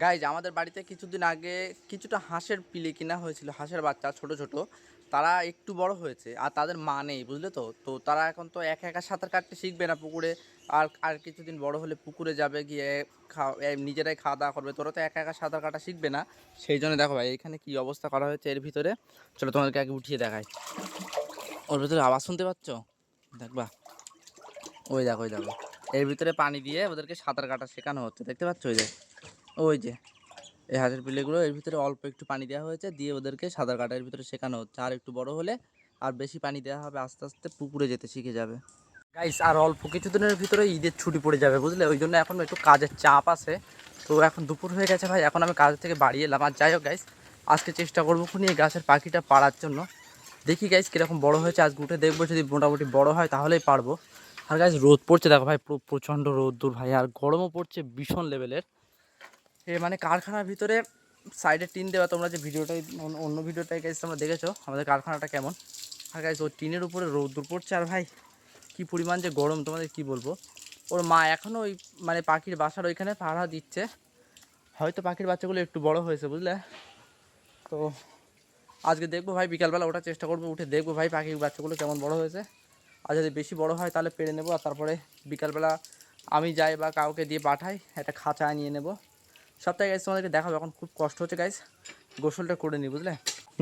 Guys আমাদের বাড়িতে কিছুদিন আগে কিছুটা হাঁসের পিলে কিনা হয়েছিল, হাঁসের বাচ্চা ছোট ছোট। তারা একটু বড় হয়েছে আর তাদের মা নেই, বুঝলে তো। তো তারা এখন তো একা একা সাঁতার কাটতে শিখবে না পুকুরে। আর আর কিছুদিন বড় হলে পুকুরে যাবে, গিয়ে নিজেরাই খাওয়া দাওয়া করবে। তোরা তো একা একা সাঁতার কাটা শিখবে না। সেই জন্য দেখো ভাই এখানে কি অবস্থা করা হয়েছে এর ভিতরে। চলো তোমাদেরকে আগে উঠিয়ে দেখাই। ওর ভিতরে আওয়াজ শুনতে পাচ্ছ? দেখবা, ওই দেখো ওই দেখো, এর ভিতরে পানি দিয়ে ওদেরকে সাঁতার কাটা শেখানো হচ্ছে, দেখতে পাচ্ছ? ওই যে এই হাঁসের পিলেগুলো এর ভিতরে অল্প একটু পানি দেওয়া হয়েছে, দিয়ে ওদেরকে সাঁতার কাটার ভিতরে শেখানো হচ্ছে। আর একটু বড় হলে আর বেশি পানি দেওয়া হবে, আস্তে আস্তে পুকুরে যেতে শিখে যাবে। গাইস আর অল্প কিছুদিনের ভিতরে ঈদের ছুটি পড়ে যাবে, বুঝলে। ওই জন্য এখন একটু কাজের চাপ আছে। তো এখন দুপুর হয়ে গেছে ভাই, এখন আমি কাজ থেকে বাড়ি এলাম। আর যাই হোক গাইস, আজকে চেষ্টা করবো খুনি এই গাছের পাখিটা পাড়ার জন্য। দেখি গাইস কীরকম বড় হয়েছে, আজ উঠে দেখবো। যদি মোটামুটি বড় হয় তাহলেই পারবো। আর গাইস রোদ পড়ছে দেখো ভাই, প্রচণ্ড রোদ দূর ভাই, আর গরমও পড়ছে ভীষণ লেভেলের। মানে কারখানার ভিতরে সাইডে টিন দেওয়া। তোমরা যে ভিডিওটাই অন্য ভিডিওটাই গাইস তোমরা দেখেছো আমাদের কারখানাটা কেমন। আর গাইস ওই টিনের উপরে রোদ্দুর পড়ছে, আর ভাই কি পরিমাণ যে গরম তোমাদের কি বলবো। ওর মা এখনও ওই পাখির বাসার ওইখানে পাহারা দিচ্ছে। হয়তো পাখির বাচ্চাগুলো একটু বড় হয়েছে, বুঝলে। তো আজকে দেখবো ভাই, বিকালবেলা ওঠার চেষ্টা করবো, উঠে দেখবো ভাই পাখির বাচ্চাগুলো কেমন বড় হয়েছে। আর যদি বেশি বড় হয় তাহলে পেড়ে নেবো। আর তারপরে বিকালবেলা আমি যাই বা কাউকে দিয়ে পাঠাই, একটা খাঁচা নিয়ে নেবো। সপ্তাহে গাইজ তোমাদেরকে দেখাবো। এখন খুব কষ্ট হচ্ছে গাইজ, গোসলটা করে নিই, বুঝলে।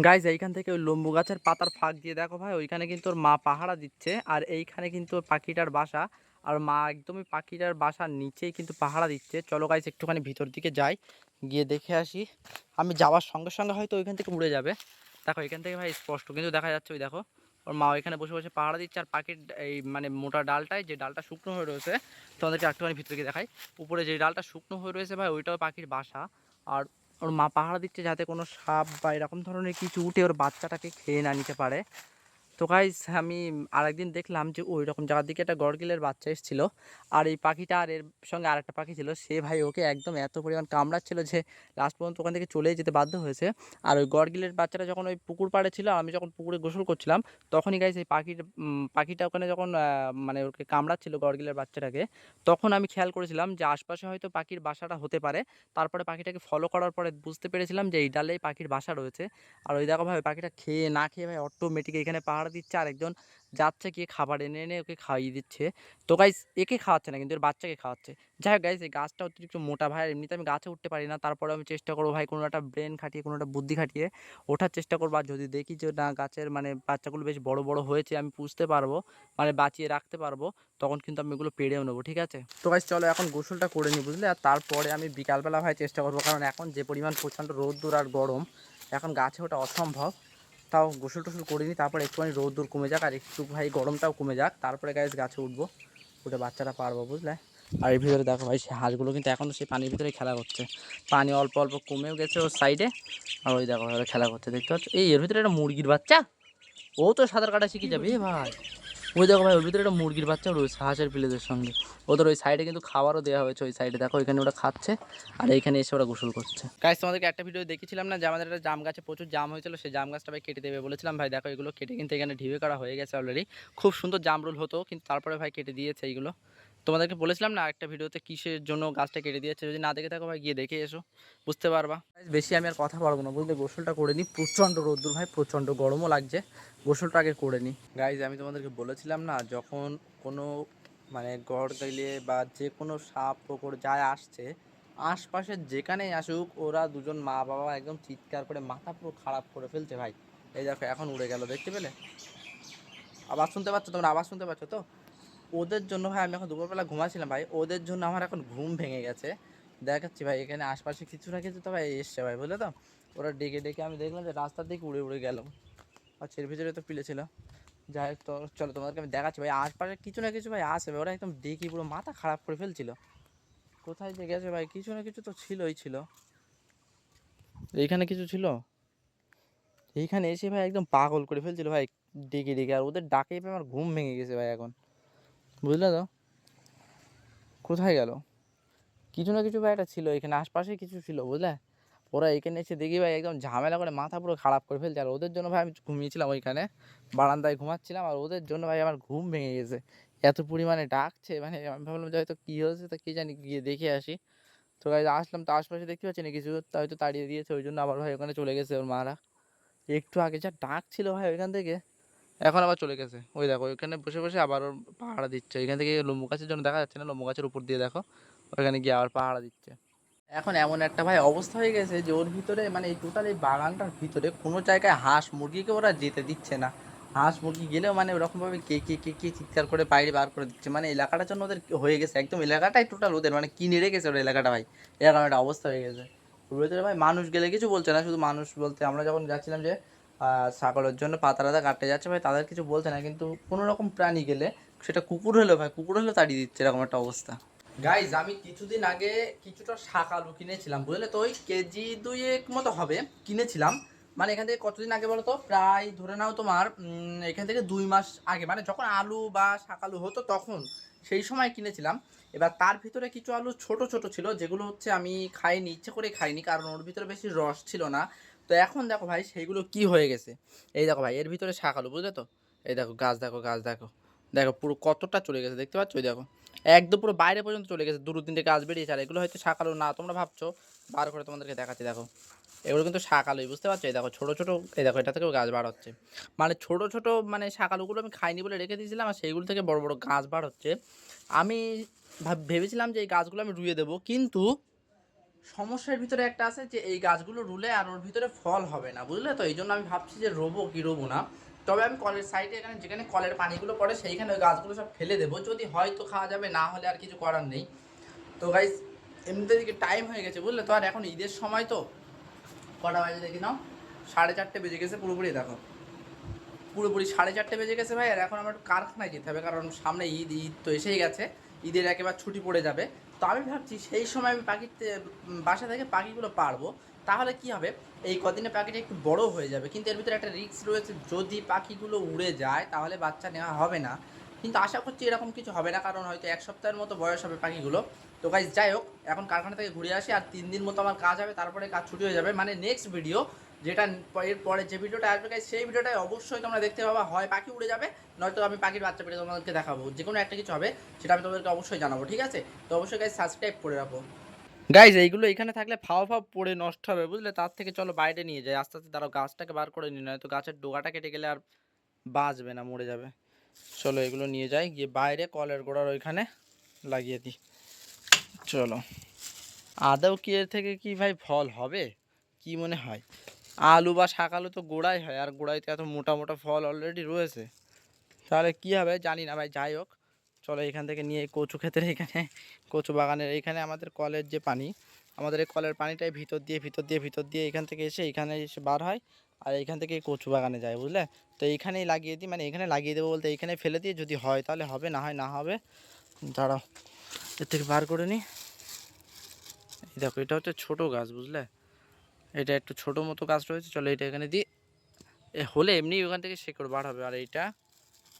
গাইজ এইখান থেকে ওই লম্বু গাছের পাতার ফাঁক দিয়ে দেখো ভাই, ওইখানে কিন্তু ওর মা পাহারা দিচ্ছে। আর এইখানে কিন্তু ওর পাখিটার বাসা। আর মা একদমই পাখিটার বাসার নিচেই কিন্তু পাহারা দিচ্ছে। চলো গাইজ একটুখানি ভিতর দিকে যাই, গিয়ে দেখে আসি। আমি যাওয়ার সঙ্গে সঙ্গে হয়তো ওইখান থেকে উড়ে যাবে। দেখো এখান থেকে ভাই স্পষ্ট কিন্তু দেখা যাচ্ছে, ওই দেখো ওর মা ওইখানে বসে বসে পাহারা দিচ্ছে। আর পাখির এই মোটা ডালটায়, যে ডালটা শুকনো হয়ে রয়েছে, তোমাদেরকে একটুখানি ভিতরে গিয়ে দেখাই। উপরে যে ডালটা শুকনো হয়ে রয়েছে ভাই, ওইটাও পাখির বাসা। আর ওর মা পাহারা দিচ্ছে যাতে কোনো সাপ বা এরকম ধরনের কিছু উঠে ওর বাচ্চাটাকে খেয়ে না নিতে পারে। তো গাইস আমি আরেকদিন দেখলাম যে ওই রকম জায়গার দিকে একটা গড়গিলের বাচ্চা এসেছিল। আর এই পাখিটা আর এর সঙ্গে আরেকটা পাখি ছিল, সে ভাই ওকে একদম এত পরিমাণ কামড়াচ্ছিল যে লাস্ট পর্যন্ত ওখান থেকে চলে যেতে বাধ্য হয়েছে। আর ওই গড়গিলের বাচ্চাটা যখন ওই পুকুর পাড়ে ছিল, আমি যখন পুকুরে গোসল করছিলাম, তখনই গাইস এই পাখিটা ওখানে যখন ওকে কামড়াচ্ছিল গড়গিলের বাচ্চাটাকে, তখন আমি খেয়াল করেছিলাম যে আশপাশে হয়তো পাখির বাসাটা হতে পারে। তারপরে পাখিটাকে ফলো করার পরে বুঝতে পেরেছিলাম যে এই ডালেই পাখির বাসা রয়েছে। আর ওই দেখো ভাই পাখিটা খেয়ে না খেয়ে ভাই অটোমেটিক এখানে পাহাড় দিচ্ছে। আর একজন যাচ্ছে গিয়ে খাবার এনে এনে ওকে খাইয়ে দিচ্ছে। তো গাইস একে খাওয়াচ্ছে না, কিন্তু এর বাচ্চাকে খাওয়াচ্ছে। যাই হোক গাইস, এই গাছটা অতিরিক্ত মোটা ভাই, আর এমনিতে আমি গাছে উঠতে পারি না। তারপরে আমি চেষ্টা করবো ভাই কোনো একটা ব্রেন খাটিয়ে, কোনো একটা বুদ্ধি খাটিয়ে ওঠার চেষ্টা করবো। আর যদি দেখি যে না গাছের বাচ্চাগুলো বেশ বড় বড় হয়েছে, আমি পুষতে পারবো, বাঁচিয়ে রাখতে পারবো, তখন কিন্তু আমি এগুলো পেড়েও নেবো, ঠিক আছে। তো গাইস চলো এখন গোসলটা করে নিই, বুঝলে। আর তারপরে আমি বিকালবেলা ভাই চেষ্টা করবো, কারণ এখন যে পরিমাণ প্রচণ্ড রোদ্দুর আর গরম, এখন গাছে ওটা অসম্ভব। তাও গোসল টোসল করিনি, তারপরে একটুখানি রোদ্দুর কমে যাক আর একটু ভাই গরমটাও কমে যাক, তারপরে গাছে উঠবো, উঠে বাচ্চাটা পারবো, বুঝলে। আর এর ভিতরে দেখো ভাই, সে হাঁসগুলো কিন্তু এখনও সেই পানির ভিতরে খেলা করছে। পানি অল্প অল্প কমেও গেছে ওর সাইডে। আর ওই দেখো ওরা খেলা করছে, দেখতে পাচ্ছ। এর ভিতরে একটা মুরগির বাচ্চা, ও তো সাঁতার কাটা শিখে যাবে ভাই। ওই দেখো ভাই, ওর ভিতরে একটা মুরগির বাচ্চাও রয়েছে হাঁসের পিলেদের সঙ্গে। ওদের ওই সাইডে কিন্তু খাবারও দেওয়া হয়েছে, ওই সাইডে দেখো এখানে ওরা খাচ্ছে। আর এইখানে এসে ওরা গোসল করছে। গাইস তোমাদেরকে একটা ভিডিও দেখেছিলাম না যে আমাদের একটা জাম গাছে প্রচুর জাম হয়েছিল, সেই জাম গাছটা ভাই কেটে দেবে বলেছিলাম। ভাই দেখো এগুলো কেটে কিন্তু এখানে ঢিবে করা হয়ে গেছে অলরেডি। খুব সুন্দর জামরুল হতো, কিন্তু তারপরে ভাই কেটে দিয়েছে এইগুলো। তোমাদেরকে বলেছিলাম না একটা ভিডিওতে কিসের জন্য গাছটা কেটে দিয়েছে, যদি না দেখে থাকো ভাই গিয়ে দেখে এসো, বুঝতে পারবা। বেশি আমি আর কথা পারবো না, বুঝলে। গোসলটা করে নিই, প্রচণ্ড রোদ্দুর ভাই, প্রচণ্ড গরমও লাগছে। গোসলটা আগে করে নিই। গাইজ আমি তোমাদেরকে বলেছিলাম না, যখন কোনো গড় গেলে বা যে কোনো সাপ পোকর যায় আসছে, আশপাশে যেখানেই আসুক, ওরা দুজন মা বাবা একদম চিৎকার করে মাথা পুরো খারাপ করে ফেলছে ভাই। এই দেখো এখন উড়ে গেল, দেখতে পেলে? আবার শুনতে পাচ্ছ তোমরা? আবার শুনতে পাচ্ছ তো? ওদের জন্য ভাই আমি এখন দুপুরবেলা ঘুমাচ্ছিলাম ভাই, ওদের জন্য আমার এখন ঘুম ভেঙে গেছে। দেখাচ্ছি ভাই, এখানে আশপাশে কিছু না কিছু তো ভাই এসছে ভাই, বুঝলে তো। ওরা ডেকে ডেকে আমি দেখলাম যে রাস্তার দিকে উড়ে উড়ে গেল। আর এর ভিতরে তো পিলে ছিল। যাই হোক, তো চলো তোমাদেরকে আমি দেখাচ্ছি ভাই, আশপাশে কিছু না কিছু ভাই আসে ভাই। ওরা একদম ডেকে পুরো মাথা খারাপ করে ফেলছিল। কোথায় যে গেছে ভাই, কিছু না কিছু তো ছিলই ছিল। এইখানে কিছু ছিল, এইখানে এসে ভাই একদম পাগল করে ফেলছিল ভাই, ডেকে ডেকে। আর ওদের ডাকেই ভাই আমার ঘুম ভেঙে গেছে ভাই এখন, বুঝলে তো। কোথায় গেল? কিছু না কিছু ভাই একটা ছিল এখানে, আশপাশে কিছু ছিল, বুঝলে। ওরা এখানে এসে দেখি ভাই একদম ঝামেলা করে মাথা পুরো খারাপ করে ফেলছে। আর ওদের জন্য ভাই আমি ঘুমিয়েছিলাম ওইখানে, বারান্দায় ঘুমাচ্ছিলাম। আর ওদের জন্য ভাই আমার ঘুম ভেঙে গেছে, এত পরিমাণে ডাকছে। আমি ভাবলাম যে হয়তো কী হয়েছে, তো কী জানি, গিয়ে দেখে আসি। তো গাইজ আসলাম, তো আশপাশে দেখতে পাচ্ছি না কিছু, তাই হয়তো তাড়িয়ে দিয়েছে, ওই জন্য আবার ভাই ওখানে চলে গেছে ওর মারা। একটু আগে যা ডাক ছিল ভাই ওইখান থেকে, এখন আবার চলে গেছে। ওই দেখো ওইখানে বসে বসে আবার ওর পাহারা দিচ্ছে। এখান থেকে লম্বু গাছের জন্য দেখা যাচ্ছে না, লম্বু গাছের উপর দিয়ে দেখো ওইখানে গিয়ে আবার পাহারা দিচ্ছে। এখন এমন একটা ভাই অবস্থা হয়ে গেছে যে ওর ভিতরে মানে এই টোটাল এই বাগানটার ভিতরে কোনো জায়গায় হাঁস মুরগিকে ওরা যেতে দিচ্ছে না। হাঁস মুরগি গেলেও মানে ওরকমভাবে কে চিৎকার করে বাইরে বার করে দিচ্ছে, মানে এলাকাটার জন্য ওদের হয়ে গেছে একদম, এলাকাটাই টোটাল ওদের মানে কিনে রেখেছে ওর এলাকাটা ভাই, এরকম একটা অবস্থা হয়ে গেছে। ওর ভিতরে ভাই মানুষ গেলে কিছু বলছে না, শুধু মানুষ বলতে আমরা যখন যাচ্ছিলাম যে ছাগলের জন্য পাতা টাতা কাটতে যাচ্ছে ভাই, তাদের কিছু বলছে না, কিন্তু কোনো রকম প্রাণী গেলে সেটা কুকুর হলেও ভাই, কুকুর হলেও তাড়িয়ে দিচ্ছে, এরকম একটা অবস্থা। গাইজ আমি কিছুদিন আগে কিছুটা শাক আলু কিনেছিলাম বুঝলে, তো ওই কেজি 2 মতো হবে কিনেছিলাম। মানে এখান থেকে কতদিন আগে বলো তো, প্রায় ধরে নাও তোমার এখান থেকে 2 মাস আগে, মানে যখন আলু বা শাক আলু হতো তখন সেই সময় কিনেছিলাম। এবার তার ভিতরে কিছু আলু ছোট ছোট ছিল, যেগুলো হচ্ছে আমি খাইনি, ইচ্ছে করে খাইনি, কারণ ওর ভিতরে বেশি রস ছিল না। তো এখন দেখো ভাই সেইগুলো কি হয়ে গেছে। এই দেখো ভাই এর ভিতরে শাক আলু বুঝলে তো, এই দেখো গাছ দেখো, গাছ দেখো, দেখো পুরো কতটা চলে গেছে দেখতে পাচ্ছ, ওই দেখো একদম পুরো বাইরে পর্যন্ত চলে গেছে, 2-3টে গাছ বেরিয়েছে। আর এগুলো হয়তো শাক আলু না, তোমরা ভাবছো, বার করে তোমাদেরকে দেখাচ্ছি দেখো, এগুলো কিন্তু শাক আলুই, বুঝতে পারছো। এই দেখো ছোটো ছোটো, এই দেখো এটা থেকেও গাছ বার হচ্ছে, মানে ছোটো ছোটো মানে শাক আলুগুলো আমি খাইনি বলে রেখে দিয়েছিলাম, আর সেইগুলো থেকে বড় বড় গাছ বার হচ্ছে। আমি ভেবেছিলাম যে এই গাছগুলো আমি রুইয়ে দেবো, কিন্তু সমস্যার ভিতরে একটা আছে যে এই গাছগুলো রুলে আর ওর ভিতরে ফল হবে না বুঝলে তো, এই জন্য আমি ভাবছি যে রোবো কি রোবো না। তবে আমি কলের সাইডে এখানে যেখানে কলের পানিগুলো পড়ে সেইখানে ওই গাছগুলো সব ফেলে দেবো, যদি হয় তো খাওয়া যাবে, না হলে আর কিছু করার নেই। তো গাইজ এমনিতে দিকে টাইম হয়ে গেছে বুঝলে তো, আর এখন ঈদের সময় তো, কটা বাজে দেখি নাও, 4:30 বেজে গেছে পুরোপুরি, দেখো পুরোপুরি 4:30 বেজে গেছে ভাই। আর এখন আমার একটু কারখানায় যেতে হবে, কারণ সামনে ঈদ, ঈদ তো এসেই গেছে, ঈদের একেবারে ছুটি পড়ে যাবে। তো আমি ভাবছি সেই সময় আমি পাখিতে বাসা থেকে পাখিগুলো পারবো, তাহলে কি হবে, এই কদিনে পাখিটা একটু বড় হয়ে যাবে। কিন্তু এর ভিতরে একটা রিস্ক রয়েছে, যদি পাখিগুলো উড়ে যায় তাহলে বাচ্চা নেওয়া হবে না। কিন্তু আশা করছি এরকম কিছু হবে না, কারণ হয়তো 1 সপ্তাহের মতো বয়স হবে পাখিগুলো। তো গাইজ যাই হোক, এখন কারখানা থেকে ঘুরে আসি, আর 3 দিন মতো আমার কাজ হবে, তারপরে কাজ ছুটি হয়ে যাবে। মানে নেক্সট ভিডিও যেটা, এর পরে যে ভিডিওটা আসবে গাইজ, সেই ভিডিওটাই অবশ্যই তোমরা দেখতে পাবা, হয় পাখি উড়ে যাবে, নয়তো আমি পাখির বাচ্চা পেটে তোমাদেরকে দেখাবো, যে কোনো একটা কিছু হবে, সেটা আমি তোমাদেরকে অবশ্যই জানাবো, ঠিক আছে। তো অবশ্যই গাইজ সাবস্ক্রাইব করে রাখো। গাইজ এইগুলো এখানে থাকলে ফাওয়া ফাওয়া পড়ে নষ্ট হবে বুঝলে, তার থেকে চলো বাইরে নিয়ে যাই আস্তে আস্তে, দাঁড়াও গাছটাকে বার করে নিই, নয়তো গাছের ডোগাটা কেটে গেলে আর বাঁচবে না, মরে যাবে। চলো এগুলো নিয়ে যাই, গিয়ে বাইরে কলের গোড়ার ওইখানে লাগিয়ে দিই। চলো, আদৌ কি এর থেকে কি ভাই ফল হবে, কি মনে হয়? আলু বা শাক আলু তো গোড়ায় হয়, আর গোড়াইতে এত মোটা মোটা ফল অলরেডি রয়েছে, তাহলে কি হবে জানি না ভাই। যাই হোক, চলো এখান থেকে নিয়ে কচু ক্ষেতের এখানে, কচু বাগানের এইখানে আমাদের কলের যে পানি, আমাদের এই কলের পানিটাই ভিতর দিয়ে এখান থেকে এসে এখানে এসে বার হয়, আর এইখান থেকে কচু বাগানে যায় বুঝলে। তো এইখানেই লাগিয়ে দিই, মানে এখানে লাগিয়ে দেবো বলতে এইখানে ফেলে দিয়ে, যদি হয় তাহলে হবে, না হয় না হবে। দাঁড়াও এর থেকে বার করে নিই। এই দেখো এটা হচ্ছে ছোট গাছ বুঝলে, এটা একটু ছোট মতো গাছ রয়েছে, চলো এটা এখানে দিই, হলে এমনি ওখান থেকে শেকড় বার হবে। আর এইটা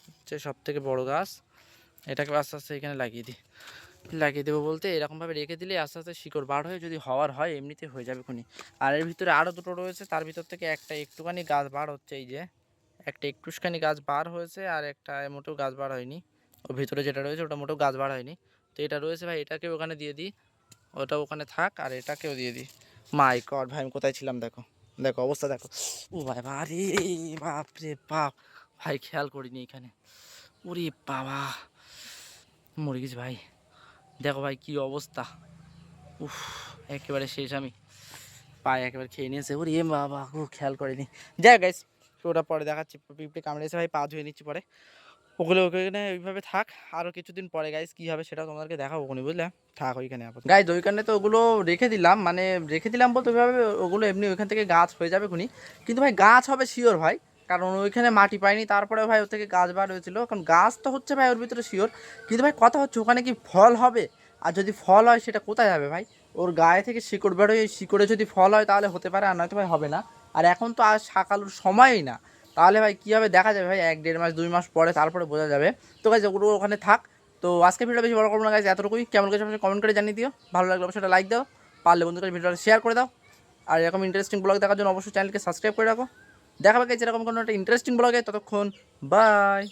হচ্ছে সব থেকে বড় গাছ, এটাকে আস্তে আস্তে এখানে লাগিয়ে দিই, লাগিয়ে দেবো বলতে এরকমভাবে রেখে দিলে আস্তে আস্তে শিকড় বার হয়ে, যদি হওয়ার হয় এমনিতে হয়ে যাবে খুনি। আর এর ভিতরে আরও দুটো রয়েছে, তার ভিতর থেকে একটা একটুখানি গাছ বার হচ্ছে, এই যে একটা একটুখানি গাছ বার হয়েছে, আর একটা মোটেও গাছ বার হয়নি। ওর ভিতরে যেটা রয়েছে ওটা মোটেও গাছ বার হয়নি। তো এটা রয়েছে ভাই, এটাকে ওখানে দিয়ে দিই, ওটা ওখানে থাক, আর এটাকেও দিয়ে দিই। মাই গড ভাই আমি কোথায় ছিলাম দেখো, দেখো অবস্থা দেখো। ও ভাই বারে, বাপ রে বাপ, ভাই খেয়াল করিনি এখানে, ওরে বাবা মরে গেছি ভাই, দেখো ভাই কি অবস্থা, উফ একেবারে শেষ আমি, পায়ে একেবারে খেয়ে নিয়েছে, ওরে বাবা ও খেয়াল করিনি। যাই গাইস, ওটা পরে দেখাচ্ছি, পিঁপড়ে কামড়েছে ভাই, পা ধুয়ে নিচ্ছি পরে, ওগুলো ওখানে ওইভাবে থাক। আরও কিছুদিন পরে গাইস কী হবে সেটা তোমাদেরকে দেখাবো ওখানে বুঝলে, থাক ওইখানে আপাতত। গাইস ওইখানে তো ওগুলো রেখে দিলাম, মানে রেখে দিলাম বলতে ওইভাবে, ওগুলো এমনি ওইখান থেকে গাছ হয়ে যাবে খুনি, কিন্তু ভাই গাছ হবে শিওর ভাই, কারণ ওইখানে মাটি পাইনি, তারপরে ভাই ওর থেকে গাছ বার হয়েছিল, কারণ গাছ তো হচ্ছে ভাই ওর ভিতরে শিওর। কিন্তু ভাই কথা হচ্ছে ওখানে কি ফল হবে, আর যদি ফল হয় সেটা কোথায় যাবে ভাই, ওর গায়ে থেকে শিকড় বেরোয়, এই শিকড়ে যদি ফল হয় তাহলে হতে পারে, আর নয়তো ভাই হবে না। আর এখন তো আর শাক আলুর সময়ই না, তাহলে ভাই কী হবে দেখা যাবে ভাই, 1-1.5-2 মাস পরে তারপরে বোঝা যাবে। তো গাইজ ওগুলো ওখানে থাক। তো আজকে ভিডিওটা বেশি বড় করবো না গাইজ, এতটুকুই। কেমন গেছে কমেন্ট করে জানিয়ে দিও, ভালো লাগলে অবশ্যই লাইক দাও, পারলে বন্ধুদের ভিডিওটা শেয়ার করে দাও, আর এরকম ইন্টারেস্টিং ব্লগ দেখার জন্য অবশ্যই চ্যানেলকে সাবস্ক্রাইব করে রাখো। দেখাবে গাইজ এরকম কোনো একটা ইন্টারেস্টিং ব্লগে, ততক্ষণ বাই।